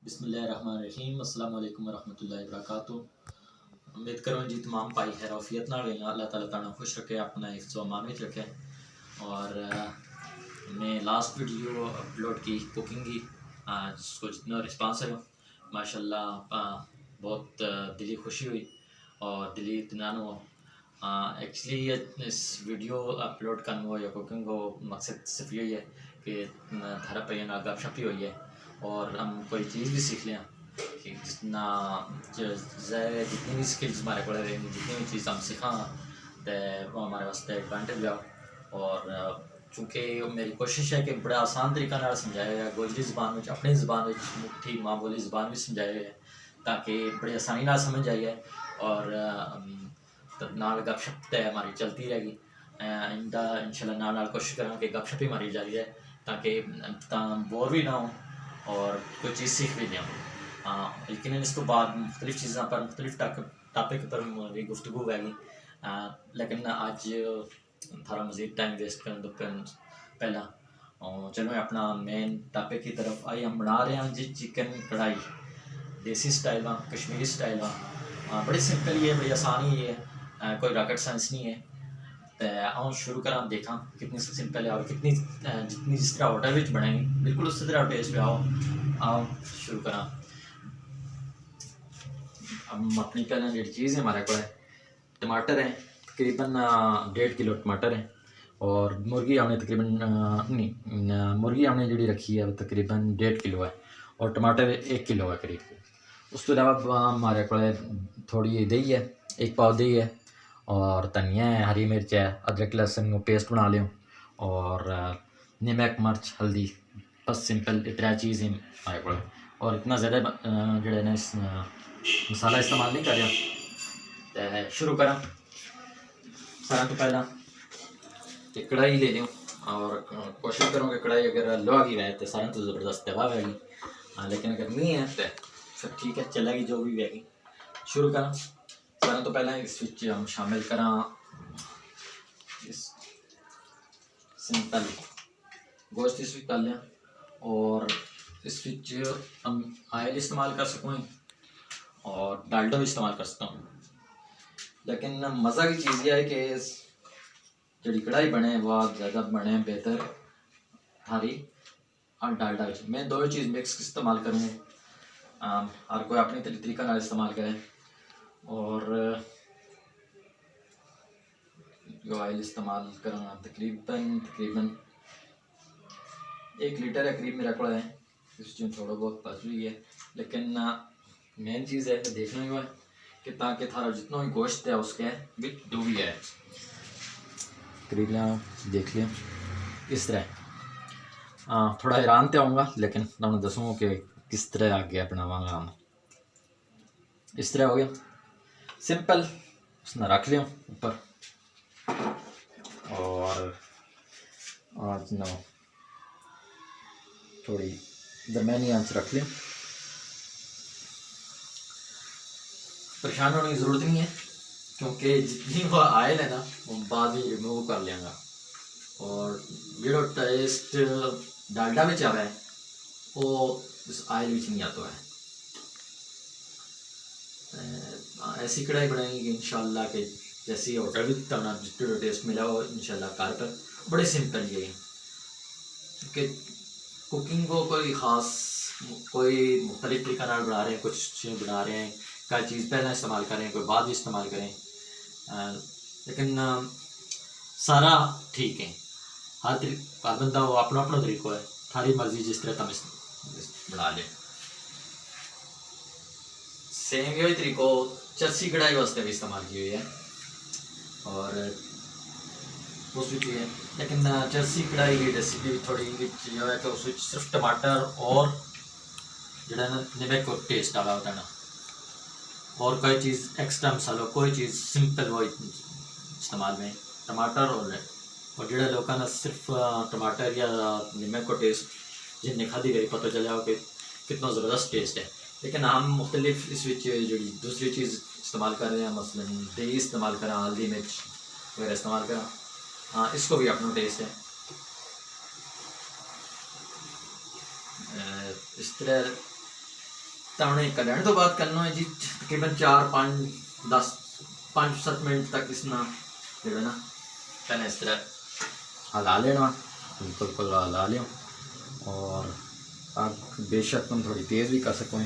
बिस्मिल्लाहिर्रहमानिर्रहीम अस्सलाम वालेकुम वरहमतुल्लाहि वबरकातुह। उम्मीद करूँ जी तमाम भाई खैरियत नाल हैं। अल्लाह ताला तुहानू खुश रखे, अपना हिफ्ज़ व अमान विच रखे। और मैं लास्ट वीडियो अपलोड की कुकिंग की, जिसको जितना रिस्पांस है माशाल्लाह बहुत दिली खुशी हुई और दिली इत्मीनान हुआ। एक्चुअली इस वीडियो अपलोड करने हो या कुकिंग हो मकसद सिर्फ यही है कि थारा पे गपशप ही हुई है और हम कोई चीज़ भी सीख लें कि जितना जितनी भी स्किल्स हमारे को रहेंगी, जितनी भी चीज़ हम सीखा तो वो हमारे वास्ते एडवांटेज है। और चूँकि मेरी कोशिश है कि बड़ा आसान तरीका नाल समझाया गया, गोजरी ज़बान में अपनी ज़बान में मुट्ठी माँ बोली ज़बान में समझाया गया ताकि बड़ी आसानी नाल समझ आई है और नाल गपशप तो हमारी चलती रहेगी। इंदा इंशाल्लाह नाल कोशिश करूँ कि गपशप ही हमारी जारी है ताकि बोर भी ना हो और कोई चीज़ सीख भी लें। लेकिन इस तो बाद मुख्तलिफ चीज़ों पर मुख्तलिफ टॉपिक पर मेरी गुफ्तगू होगी। लेकिन अज थारा मज़ीद टाइम वेस्ट करने तो पहला चलो अपना मेन टॉपिक की तरफ आई। हम बना रहे हैं जी चिकन कढ़ाई, देसी स्टाइल वा कश्मीरी स्टाइल वा। बड़ी सिंपल ही है, बड़ी आसान ही है, कोई रॉकेट साइंस नहीं है। तो आओ शुरू करा, देखा कितनी सिंपल है और कितनी जितनी जिस तरह होटल में बनेगी बिल्कुल उसी तरह टेस्ट पे आओ शुरू करा। हम अपनी पहले जी चीज़ है हमारे को टमाटर है, तकरीबन 1.5 किलो टमाटर है। और मुर्गी हमने तकरीबन नहीं मुर्गी हमने जी रखी है तकरीबन 1.5 किलो है और टमाटर 1 किलो है करीब। उस तो अलावा हमारे को थोड़ी दही है, 1 पाव दही है और धनिया है, हरी मिर्च है, अदरक लहसुन पेस्ट बना लियो और नमक मिर्च हल्दी, बस सिंपल इतना चीज़ है हमारे को। और इतना ज़्यादा जोड़े ने मसाला इस्तेमाल नहीं कर रहा। तो शुरू करा सारा तो पहला कि कढ़ाई ले लियो और कोशिश करूँ कि कढ़ाई अगर लोहा की रहे तो सारा तो ज़बरदस्त तवा रहेगी। लेकिन अगर नहीं है तो फिर ठीक है चलेगी जो भी रहेगी। शुरू करा सारा तो पहला इस विच हम शामिल करा इस सिंपल गोश्त इस कर लिया और इस विच हम आयल इस्तेमाल कर सकूँ और डालडा भी इस्तेमाल कर सकता हूँ। लेकिन मज़ा की चीज़ यह है कि जी कढ़ाई बने वह ज़्यादा बने बेहतर थारी और डालडा मैं दो चीज़ मिक्स इस्तेमाल करूँ। हर कोई अपनी तरीका नाल इस्तेमाल करे और जो ऑयल इस्तेमाल करना तकरीबन 1 लीटर है करीब मेरा को है। इसमें थोड़ा बहुत बच भी है लेकिन मेन चीज़ है देखना ही है कि ताकि थारा जितना भी गोश्त है उसके भी डूबी है। करीब देख लिया इस तरह। थोड़ा हैरान तो आऊँगा लेकिन तुम दसूँगा कि किस तरह आगे बनावांगा हम। इस तरह हो गया सिंपल, उसने रख लिया ऊपर और आज ना थोड़ी दरमियानी आंच रख लें। परेशान होने की ज़रूरत नहीं है क्योंकि जितनी वो आयल है ना वो बाद में रिमूव कर लेंगे और जो टेस्ट डालडा में आ रहा है वो इस आयल में नहीं आता है। ऐसी कढ़ाई बनाएंगे कि इंशाल्लाह के जैसी होटल भी बना जितना टेस्ट मिला हो इंशाल्लाह कार पर। बड़े सिंपल ये कि कुकिंग को कोई ख़ास कोई मुख्तलिफ तरीका नाल बना रहे हैं, कुछ बना रहे हैं क्या चीज़ पहले इस्तेमाल करें कोई बाद भी इस्तेमाल करें, लेकिन सारा ठीक है। हर बंदा वो अपना अपना तरीका है, थारी मर्जी जिस तरह तुम बना ले। सेम यही तरीको चरसी कढ़ाई वास्ते भी इस्तेमाल की हुई है और उस भी है। लेकिन चरसी कढ़ाई की रेसिपी थोड़ी जो है कि उस सिर्फ टमाटर और जो नमक को टेस्ट आला होता है ना और कोई चीज़ एक्स्ट्रा मसाला कोई चीज़ सिंपल वो इस्तेमाल में टमाटर और जो लोगों ने सिर्फ टमाटर या नमक को टेस्ट जिन्हें खाधी गई पता चला हो कि कितना ज़बरदस्त टेस्ट है। लेकिन हम मुख्तलिफ इस जी दूसरी चीज़ इस्तेमाल कर रहे हैं, मसलन दही इस्तेमाल करें, हल्दी मिर्च वगैरह इस्तेमाल करें। इसको भी अपना टेस्ट है। इस तरह तो हमने कल्याण तो बात करना है जी तकरीबन 4-5-10-5-7 मिनट तक इसना जो है ना पहले इस तरह हला लेना, बिल्कुल हला लें। और आग बेशक तुम थोड़ी तेज़ भी कर सको।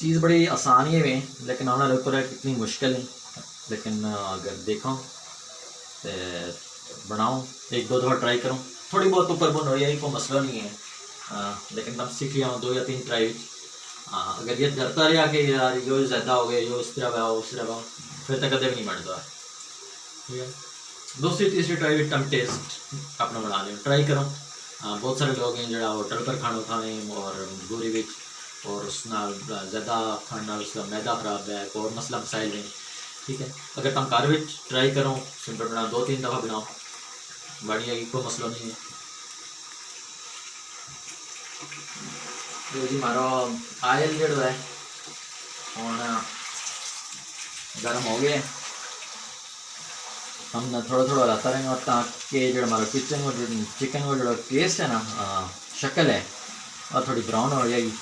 चीज़ बड़ी आसान ही है लेकिन आना लग रहा है कितनी मुश्किल है, लेकिन अगर देखो तो बनाओ, 1-2 दफ़ा ट्राई करो, थोड़ी बहुत ऊपर बुन हो जाए कोई मसला नहीं है। लेकिन तब सीख लिया 2 या 3 ट्राई। अगर ये डरता रहा कि यार यो ज़्यादा हो गया, यो इस तरह आओ उस तरह आओ, फिर तक कदम नहीं बनता। ठीक है, दूसरी तीसरी ट्राई टम टेस्ट अपना बना लें, ट्राई करो। बहुत सारे लोग हैं जो होटल पर खाना खाने और मजबूरी भी और उस ज़्यादा खाने उसका मैदा खराब है, और मसला मसाइल नहीं। ठीक है, अगर तुम घर में ट्राई करो सिंपल बनाओ, 2-3 दफ़ा बनाओ, बड़ी है कोई मसला नहीं है। तो जी मारो आयल जो है हम गर्म हो गए, हम थोड़ा थोड़ा रहता रहेंगे और ताकि जो हमारा चिकन वो जो टेस्ट है ना शक्ल है और थोड़ी ब्राउन हो जाएगी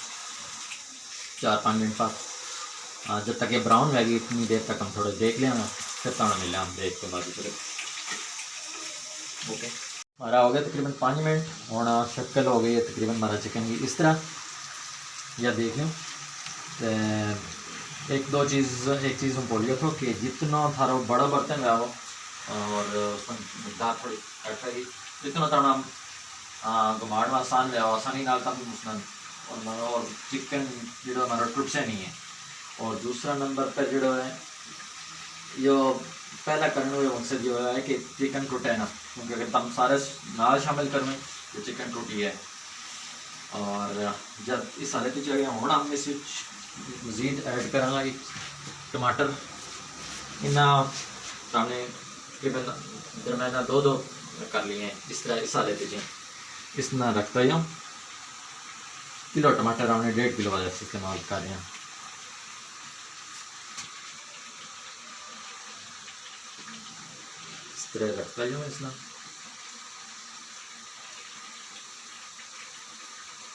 4-5 मिनट बाद। जब तक ये ब्राउन रहेगी इतनी देर तक हम थोड़ा देख लेंगे, फिर तो मिले हम देख के बाद फिर। ओके, हमारा हो गया तकरीबन 5 मिनट और शक्ल हो गई है तकरीबन हमारा चिकन की इस तरह। या देख लें एक चीज़ हम बोलिए तो कि जितना थारा बड़ा बर्तन रहा हो और दाल थोड़ी ऐसी जितना थारा घुमाड़ में आसान रहा हो, आसानी नाल तब मुसलन और चिकन जो हमारा टूट से नहीं है। और दूसरा नंबर पर जो है यो पहला करने हुए मकसद जो है कि चिकन टूटे ना, क्योंकि अगर तुम सारे नाल शामिल करें तो चिकन टूटी है। और जब इस हालत की जगह होना हम इस मज़ीद ऐड करेंगे एक टमाटर इन्ना सामने तकरीबन दरमियाना 2 कर लिए हैं इस तरह। इस हालत जी इसना रखता ही किलो टमाटर हमने 1.5 किलो वाले इस्तेमाल कर रहे हैं। इस तरह रखता ही इसना,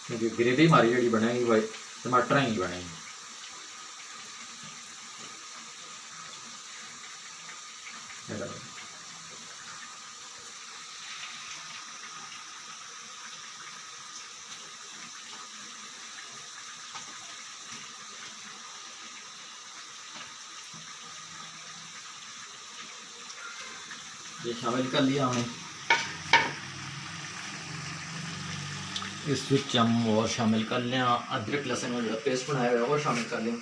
क्योंकि ग्रेवी हमारी जी बनेगी भाई टमाटर ही बनेगी। ये शामिल कर लिया हमने, इस विच हम और शामिल कर लें अदरक लहसुन का पेस्ट बनाया हुआ है और शामिल कर लें।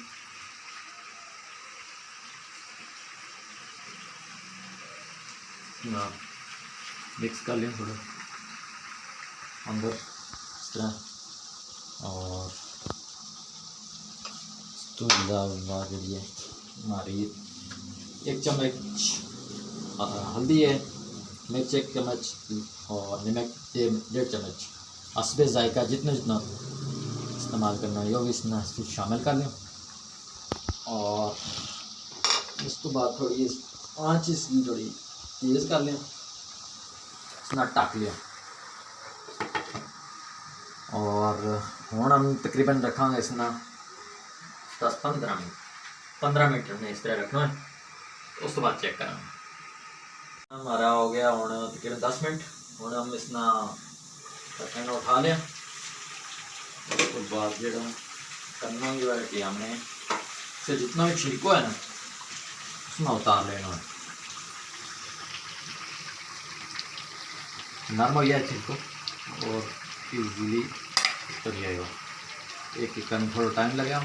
मिक्स कर लें थोड़ा अंदर इस तरह। और तो जी हमारी 1 चम्मच हल्दी है, मिर्च 1 चम्मच और नमक 1.5 चम्मच, हस्बे जायका जितना इस्तेमाल करना है वो भी इसमें शामिल कर लें। और उस तो बाद थोड़ी आँच इसकी थोड़ी तेज़ कर लें, इसमें ढक लिया। और हूँ हम तकरीबन रखा इसना 10-15 मिनट हमने इस तरह रखना है, उस तो बाद चेक करा। हमारा हो गया हूँ तकरीबन 10 मिनट। हूँ हम इसना ढक्कन उठा लिया, उसके बाद जो करना जो है कि हमने से जितना भी छिलको है ना उसमें उतार लेना है। नरम हो गया छिलको और इजीली उतर जाएगा। एक करने थोड़ा टाइम लगा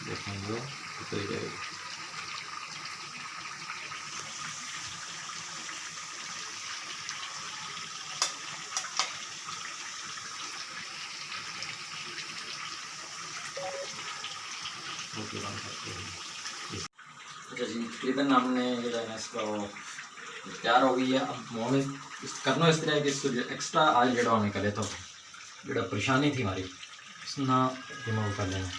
देखेंगे उतर जाएगा। अच्छा जी, तकरीबन हमने जो है इसको तैयार हो गई है। अब मुँह में करना इस तरह कि इसको एक्स्ट्रा आज जो निकले तो जो परेशानी थी हमारी इसना रिमूव कर लेना।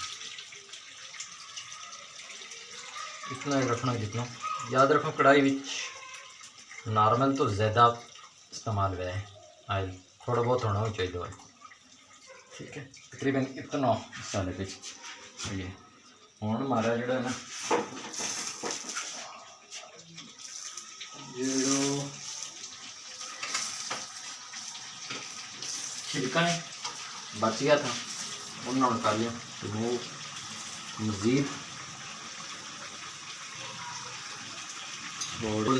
इतना रखना जितना याद रखो कढ़ाई विच नॉर्मल तो ज़्यादा इस्तेमाल हुआ है आयल, थोड़ा बहुत होना ही चाहिए। ठीक है, तकरीबन इतना मसाले पे ये हूँ हमारा जोड़ा ना जो छिड़का है बच गया था उन्होंने निकाल लिया। तो वो मज़ीद और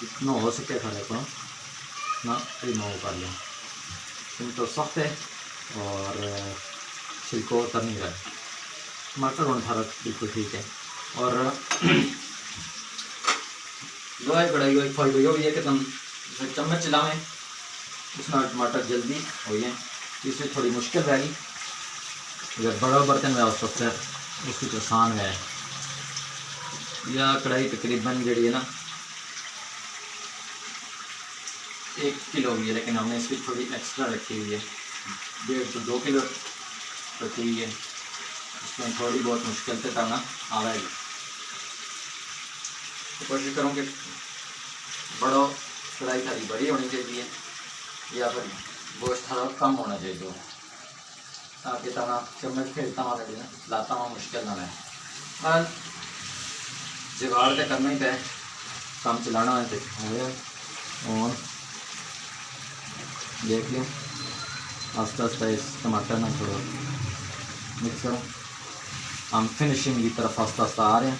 इतना हो सके खाने को ना रिमूव कर लिया, तो सख्त है और छिलको उतर नहीं रहा है। टमाटर होने सारा बिल्कुल ठीक है। और लोहे कढ़ाई का फायदा ये हुई है कि तुम चम्मच चलावें उसमें टमाटर जल्दी हो जाए, इससे थोड़ी मुश्किल रहेगी। अगर बड़ा बर्तन में हो सकता है उसकी तो आसान है। यह कढ़ाई तकरीबन जी है ना 1 किलो हुई है, लेकिन हमने इसकी थोड़ी एक्स्ट्रा रखी हुई है, 1.5 से 2 किलो रखी हुई है। इसमें थोड़ी बहुत मुश्किल से करना आएगी। तो कोशिश करूँ कि बड़ो कढ़ाई थारी बड़ी होनी चाहिए या फिर गोश्त थोड़ा कम होना चाहिए, ताकि तना चम्मच फेरता हुआ लगे लाता हुआ मुश्किल ना रहे। बस जुगाड़ तो करना ही पे, काम चलाना है तो और देख लियो आस्ता आस्ता इस टमाटर ना थोड़ा मिक्स करो। हम फिनिशिंग की तरफ आस्ता आस्ता आ रहे हैं।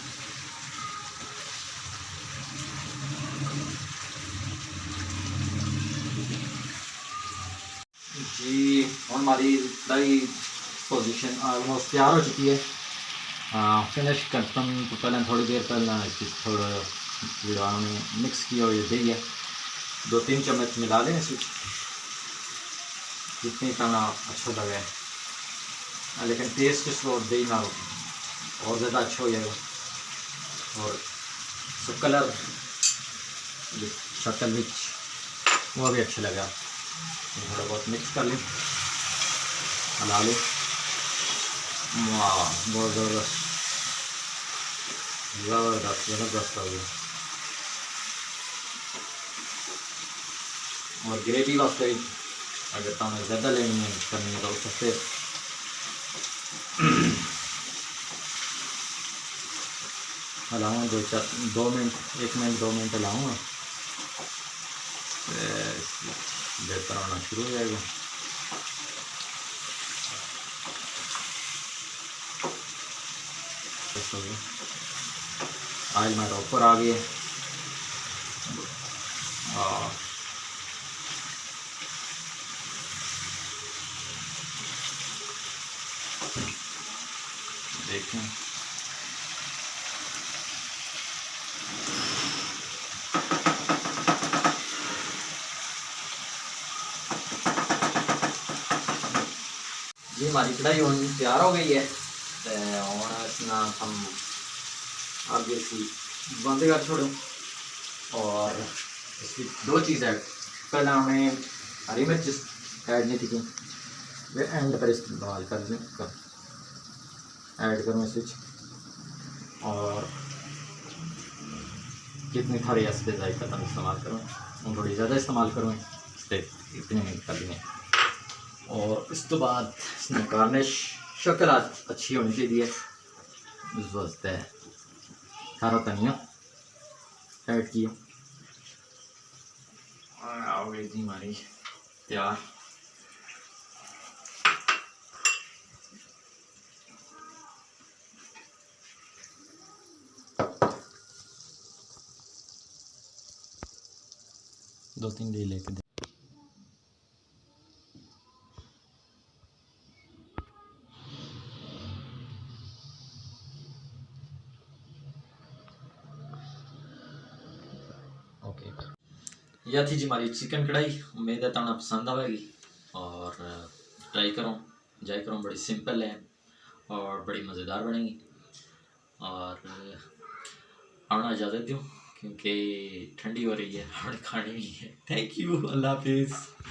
जी और हमारी कढ़ाई पोजीशन ऑलमोस्ट तैयार हो चुकी है। फिनिश करता हूँ तो पहले थोड़ी देर पहले थोड़ा जो में मिक्स किया और ये दही है 2-3 चम्मच मिला दें इसे, जितनी खाना अच्छा लगे। लेकिन टेस्ट इसको दही ना और ज़्यादा अच्छा हो जाएगा और उसका कलर शक्ल भी वो भी अच्छा लगा। थोड़ा बहुत मिक्स कर लें, हला लें। वाह बहुत ज़बरदस्त ज़बरदस्त ज़बरदस्त हो गया। और ग्रेवी वास्ते अगर तुम्हें ज़्यादा लेनी है करनी है तो उससे हलाऊँगा 2 मिनट 1 मिनट 2 मिनट हलाऊँगा, बेहतर होना शुरू हो जाएगा। आयल मेरा ऊपर आ गया। देखें जी हमारी कढ़ाई तैयार हो गई है। और इसना हम आगे इसकी बंद कर छोड़ो। और इसकी 2 चीज़ ऐड, पहले हमें हरी मिर्च ऐड नहीं थी, वे एंड पर इस्तेमाल कर ऐड करूँ इस और जितनी थारी ऐसे जायका तुम इस्तेमाल करूँ और थोड़ी ज़्यादा इस्तेमाल करूँ इससे इतने में कर दें। और इस तो बाद इसमें गार्निश शक्ल अच्छी होनी चाहिए, उस वास्ते सारा धनिया ऐड किया और हो गई थी हमारी तैयार। दो तीन ले लेके दे। ओके यह थी जी हमारी चिकन कढ़ाई। उम्मीद है तुम्हें पसंद आएगी और ट्राई करो जाए करो। बड़ी सिंपल है और बड़ी मज़ेदार बनेगी। और अपना इजाज़त दूँ क्योंकि ठंडी हो रही है, हमने खानी नहीं है। थैंक यू, अल्लाह हाफिज़।